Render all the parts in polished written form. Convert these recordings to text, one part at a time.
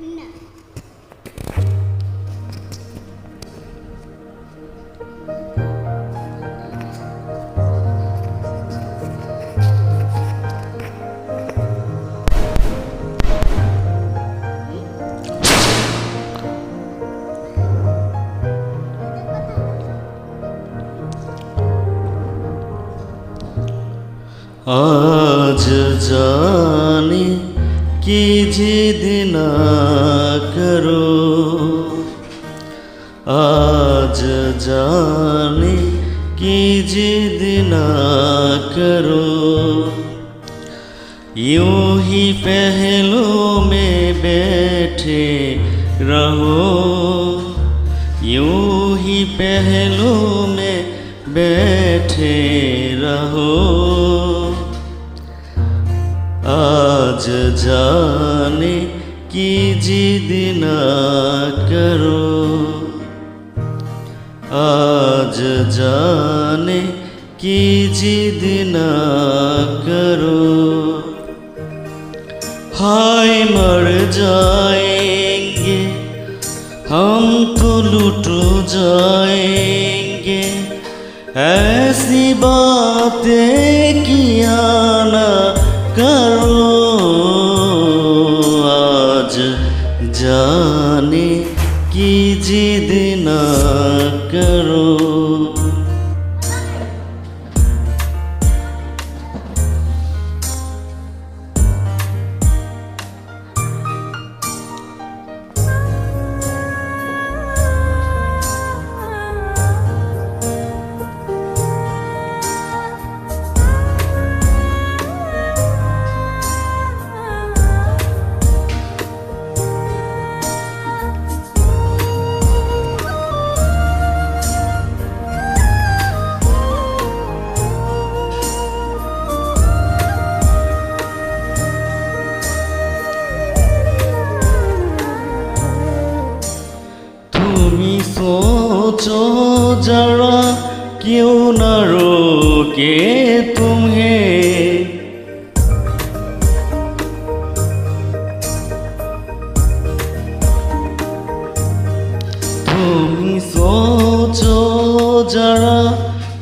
না। आज जाने की जिद ना करो, आज जाने की जिद ना करो, यूं ही पहलों में बैठे रहो, यूं ही पहलों में बैठे रहो। आज जाने की जिद ना करो, आज जाने की जिद ना करो। हाय मर जाएंगे हम तो लुट जाएंगे, ऐसी बातें किया ना करो। आज जाने की जिद ना करो। सोचो जरा क्यों न रोके तुम्हें, तुम सोचो जरा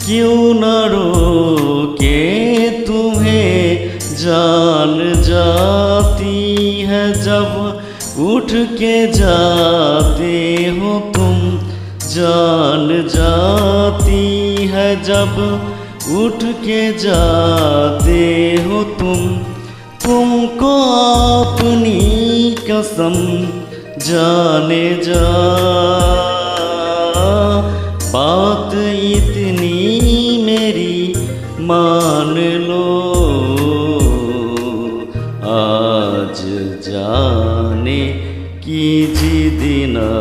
क्यों न रोके तुम्हें। जान जाती है जब उठ के जाते हो तुम, जान जाती है जब उठ के जाते हो तुम। तुमको अपनी कसम जाने जा, बात इतनी मेरी मान लो। आज जाने की जिद ना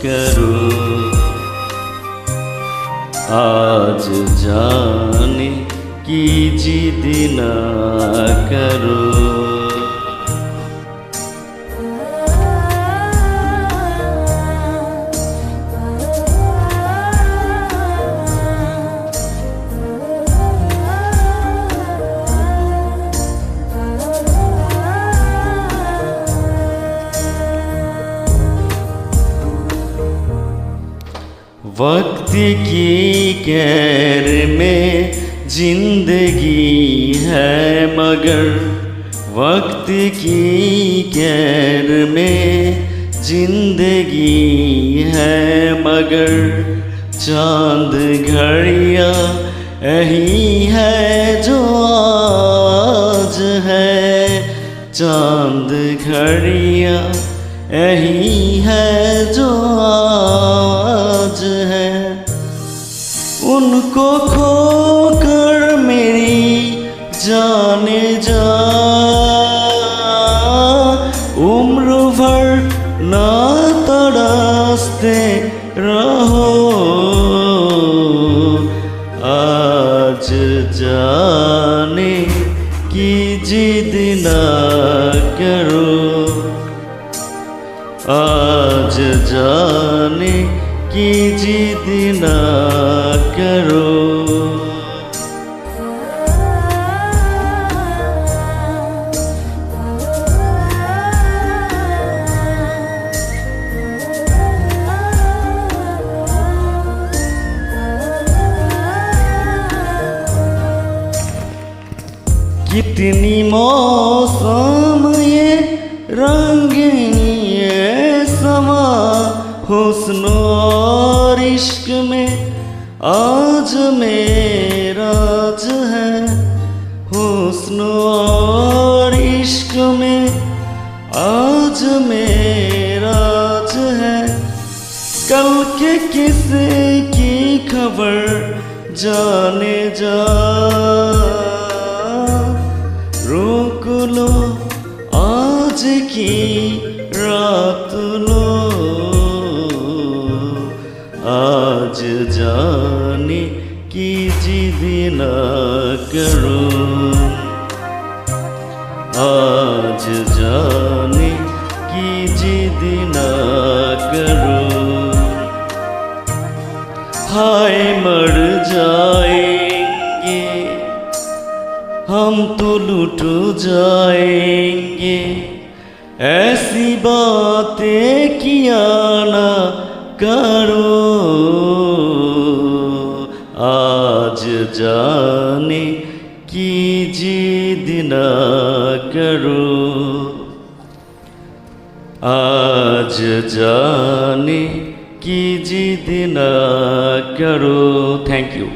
करो, आज जाने की जिद ना करो। वक्त की कैर में जिंदगी है मगर, वक्त की कैर में जिंदगी है मगर। चांद घड़ियाँ यही है जो आज है, चांद घड़ियाँ यही है जो आज है। उनको खोकर मेरी जाने जा, उम्र भर ना तड़पते रहो। आज जाने की जिद ना करो, आज जाने की जिद ना करो। कितनी मौसम ये रंगीन ये समा हुस्न और इश्क में आज मेरा राज है हुस्न और इश्क में आज मेरा राज है कल के किसी की खबर जाने जा रोक लो आज की रात लो आज जाने की जिद ना करो आज जाने की जिद ना करो हाय मर जाएंगे हम तो लुट जाएंगे ऐसी बातें किया ना करो आज जाने की जिद ना करो आज जाने की जिद ना करो। Thank you.